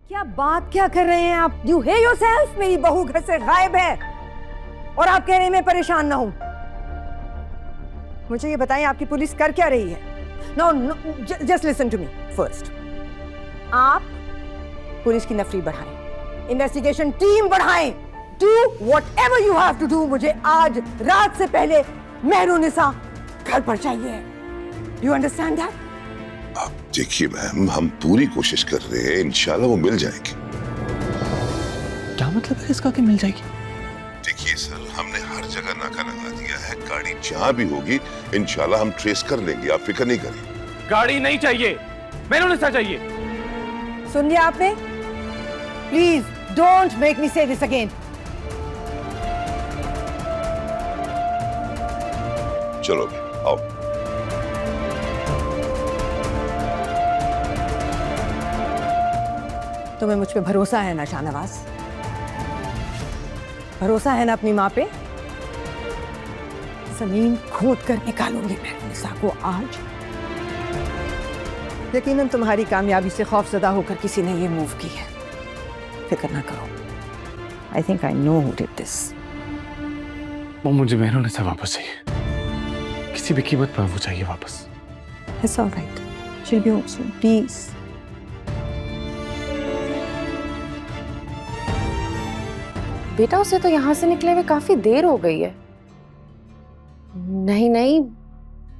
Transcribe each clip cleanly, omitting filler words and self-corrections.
क्या बात क्या कर रहे हैं आप? यू हे योरसेल्फ, मेरी बहू घर से गायब है और आप कह रहे हैं मैं परेशान ना हूं। मुझे ये बताएं आपकी पुलिस कर क्या रही है? No no, just listen to me first. आप पुलिस की नफरी बढ़ाएं, इन्वेस्टिगेशन टीम बढ़ाएं, do whatever you have to do. मुझे आज रात से पहले मेहरुनिसा घर पर चाहिए। You understand that? आप देखिए मैम, हम पूरी कोशिश कर रहे हैं, इंशाल्लाह वो मिल जाएगी। क्या मतलब है इसका कि मिल जाएगी? देखिए सर, हमने हर जगह नाका लगा दिया है, गाड़ी जहां भी होगी इंशाल्लाह हम ट्रेस कर लेंगे, आप फिक्र नहीं करें। गाड़ी नहीं चाहिए, मेहरुनिसा चाहिए। सुन लिया आपने? प्लीज डोंट मेक मी से दिस अगेन। चलो आओ। तुम्हें मुझ पे भरोसा है ना शाहनवाज? भरोसा है ना अपनी माँ पे? जमीन खोद कर निकालूंगी मैं निसा को आज। यकीनन तुम्हारी कामयाबी से खौफजदा होकर किसी ने ये मूव की है। फिक्र ना करो। I think I know who did this. वो मुझे मेहरुनिसा वापस चाहिए, किसी भी कीमत पर वो चाहिए वापस। It's all right. She'll be home soon. Please. बेटा उसे तो यहाँ से निकले हुए काफी देर हो गई है। नहीं नहीं,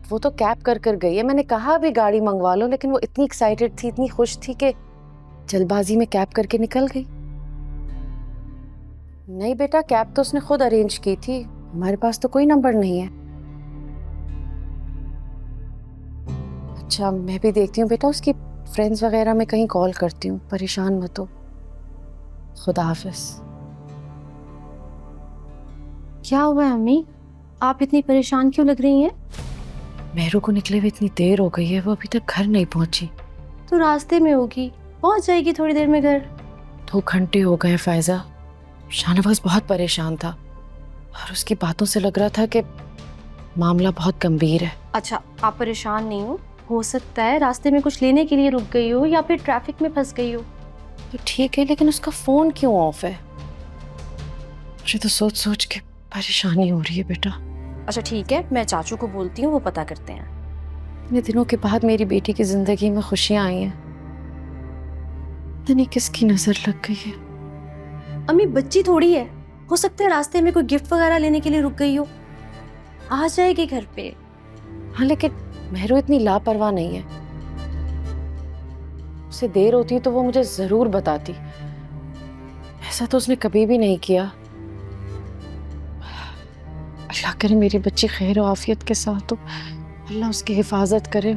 वो तो कैब कर कर गई है। मैंने कहा अभी गाड़ी मंगवा लो, लेकिन वो इतनी एक्साइटेड थी, इतनी खुश थी कि जल्दबाजी में कैब करके निकल गई। नहीं बेटा, कैब तो उसने खुद अरेंज की थी, हमारे पास तो कोई नंबर नहीं है। अच्छा मैं भी देखती हूँ बेटा, उसकी फ्रेंड्स वगैरह में कहीं कॉल करती हूँ। परेशान मत हो। खुदा हाफिज। क्या हुआ है अम्मी? आप इतनी परेशान क्यों लग रही हैं? मेहरू को निकले हुए इतनी देर हो गई है, वो अभी तक घर नहीं पहुंची। तो रास्ते में होगी, पहुंच जाएगी थोड़ी देर में घर। 2 घंटे हो गए फायजा। शाहनवाज बहुत परेशान था और उसकी बातों से लग रहा था कि मामला बहुत गंभीर है। अच्छा आप परेशान नहीं हो सकता है रास्ते में कुछ लेने के लिए रुक गई हो या फिर ट्रैफिक में फंस गई हो। तो ठीक है, लेकिन उसका फोन क्यों ऑफ है? मुझे तो सोच सोच के परेशानी हो रही है बेटा। अच्छा ठीक है, मैं चाचू को बोलती हूँ, वो पता करते हैं। इतने दिनों के बाद मेरी बेटी की जिंदगी में खुशियां आई हैं। पता नहीं किसकी नजर लग गई है। अम्मी बच्ची थोड़ी है, हो सकता है रास्ते में कोई गिफ्ट वगैरह लेने के लिए रुक गई हो। आ जाएगी घर पे। हाँ लेकिन मेहरू इतनी लापरवाह नहीं है। उसे देर होती तो वो मुझे जरूर बताती। ऐसा तो उसने कभी भी नहीं किया। अल्लाह करे मेरी बच्ची खैर और आफियत के साथ हो, अल्लाह उसकी हिफाजत करे।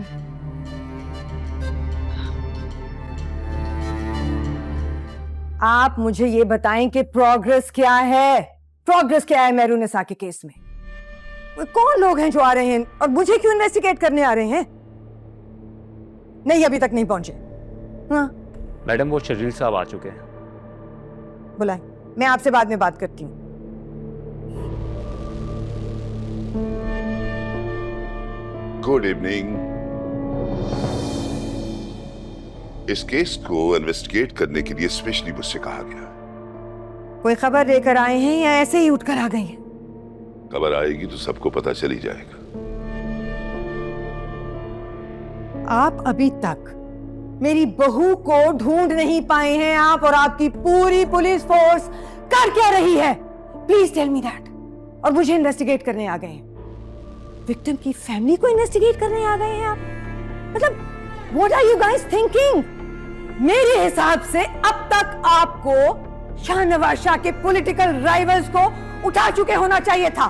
आप मुझे ये बताएं कि प्रोग्रेस क्या है? प्रोग्रेस क्या है मेहरुनिसा के केस में? कौन लोग हैं जो आ रहे हैं और मुझे क्यों इन्वेस्टिगेट करने आ रहे हैं? नहीं अभी तक नहीं पहुंचे। हाँ मैडम वो शरीर साहब आ चुके हैं। बुलाएं, मैं आपसे बाद में बात करती हूँ। Good evening. इस केस को इन्वेस्टिगेट करने के लिए स्पेशली मुझसे कहा गया। कोई खबर लेकर आए हैं या ऐसे ही उठकर आ गए हैं? खबर आएगी तो सबको पता चल ही जाएगा। आप अभी तक मेरी बहू को ढूंढ नहीं पाए हैं। आप और आपकी पूरी पुलिस फोर्स कर क्या रही है? Please tell me that. और मुझे इन्वेस्टिगेट करने आ गए हैं। विक्टिम की फैमिली को इन्वेस्टिगेट करने आ गए हैं आप? मतलब what are you guys thinking? मेरे हिसाब से अब तक आपको शाहनवाज शाह के पॉलिटिकल राइवल्स को उठा चुके होना चाहिए था।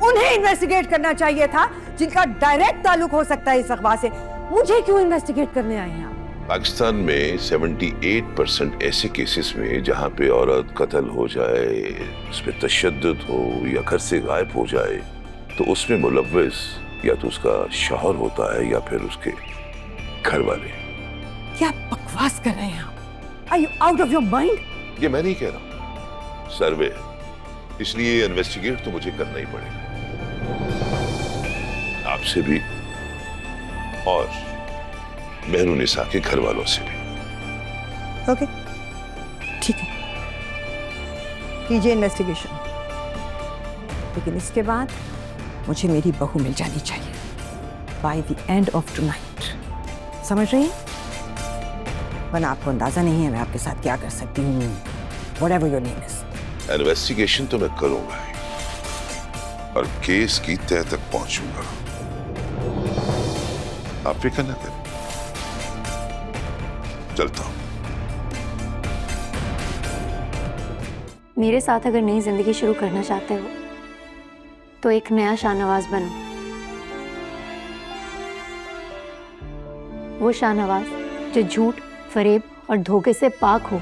उन्हें इन्वेस्टिगेट करना चाहिए था जिनका डायरेक्ट ताल्लुक हो सकता है इस अखबार से। मुझे क्यों इन्वेस्टिगेट करने आए हैं आप? पाकिस्तान में 78% ऐसे केसेस में जहां पे औरत कत्ल हो जाए, उस पर तशद्दुद हो या घर से गायब हो जाए, तो उसमें मुलव्विस या तो उसका शौहर होता है या फिर उसके घर वाले। क्या बकवास कर रहे हैं आप? Are you out of your mind? ये मैं नहीं कह रहा, सर्वे है, इसलिए इन्वेस्टिगेट तो मुझे करना ही पड़ेगा, आपसे भी और मेहरुनिसा के घर वालों से भी। ओके, ठीक है, कीजिए इन्वेस्टिगेशन, लेकिन इसके बाद मुझे मेरी बहू मिल जानी चाहिए by the end of tonight. समझ रही हैं? वरना आपको अंदाजा नहीं है मैं आपके साथ क्या कर सकती हूँ। Whatever your name is. Investigation तो मैं करूंगा ही और केस की तह तक पहुंचूंगा। आप फिक्र न करें, चलता हूं। मेरे साथ अगर नई जिंदगी शुरू करना चाहते हो तो एक नया शाहनवाज बनो। वो शाहनवाज जो झूठ, फरेब और धोखे से पाक हो,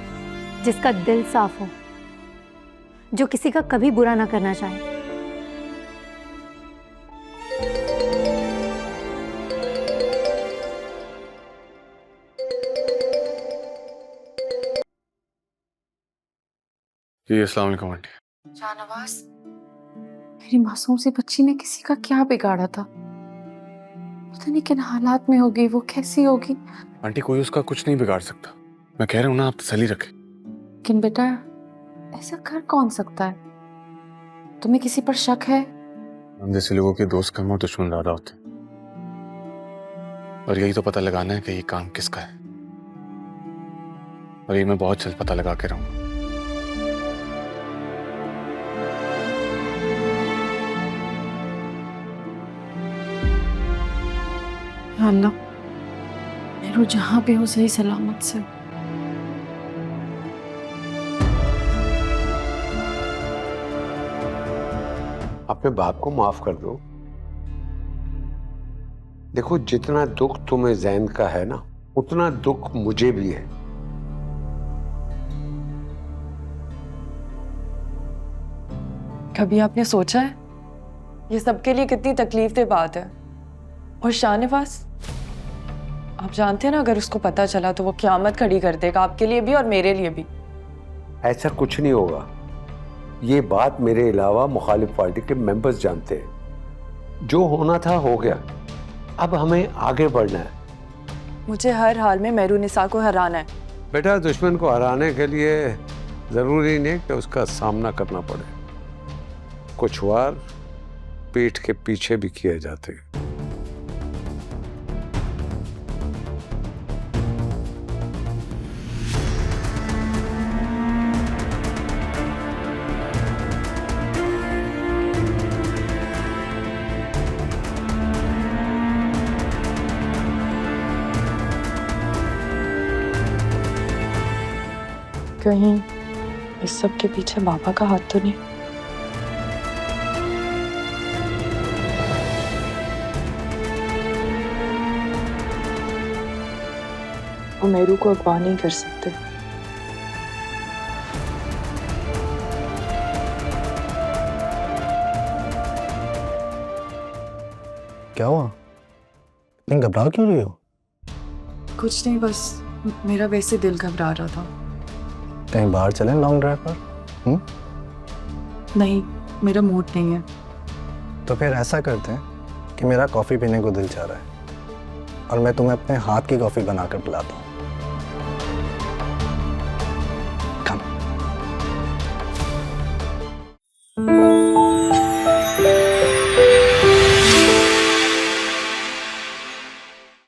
जिसका दिल साफ हो, जो किसी का कभी बुरा ना करना चाहे। जी अस्सलाम वालेकुम आंटी। शाहनवाज, मेरी मासूम सी बच्ची ने किसी का क्या बिगाड़ा था? पता नहीं किन हालात में होगी वो, कैसी होगी। आंटी कोई उसका कुछ नहीं बिगाड़ सकता, मैं कह रहा हूँ ना, आप तसल्ली रखें। लेकिन बेटा ऐसा कर कौन सकता है? तुम्हें किसी पर शक है? हम जैसे लोगों के दोस्त कम और दुश्मन ज्यादा होते हैं, और यही तो पता लगाना है कि ये काम किसका है, और ये मैं बहुत जल्द पता लगा के रहूंगा। अल्लाह, मेरू जहां पे हो सही सलामत से। अपने बाप को माफ कर दो। देखो, जितना दुख तुम्हें जैन का है ना, उतना दुख मुझे भी है। कभी आपने सोचा है ये सबके लिए कितनी तकलीफ दे बात है? और शाहनवाज, आप जानते हैं ना, अगर उसको पता चला तो वो क़यामत खड़ी कर देगा, आपके लिए भी और मेरे लिए भी। ऐसा कुछ नहीं होगा। ये बात मेरे अलावा मुखालिफ पार्टी के मेंबर्स जानते हैं। जो होना था हो गया, अब हमें आगे बढ़ना है। मुझे हर हाल में मेहरुनिसा को हराना है। बेटा, दुश्मन को हराने के लिए जरूरी नहीं कि उसका सामना करना पड़े। कुछ वार पीठ के पीछे भी किए जाते हैं। कहीं इस सब के पीछे बाबा का हाथ तो नहीं? वो मेरू को अगवा नहीं कर सकते। क्या हुआ? इतनी घबरा क्यों रही हो? कुछ नहीं, बस मेरा वैसे दिल घबरा रहा था। कहीं बाहर चलें लॉन्ग ड्राइव पर? नहीं, मेरा मूड नहीं है। तो फिर ऐसा करते हैं कि मेरा कॉफ़ी पीने को दिल चाह रहा है और मैं तुम्हें अपने हाथ की कॉफ़ी बनाकर पिलाता हूँ।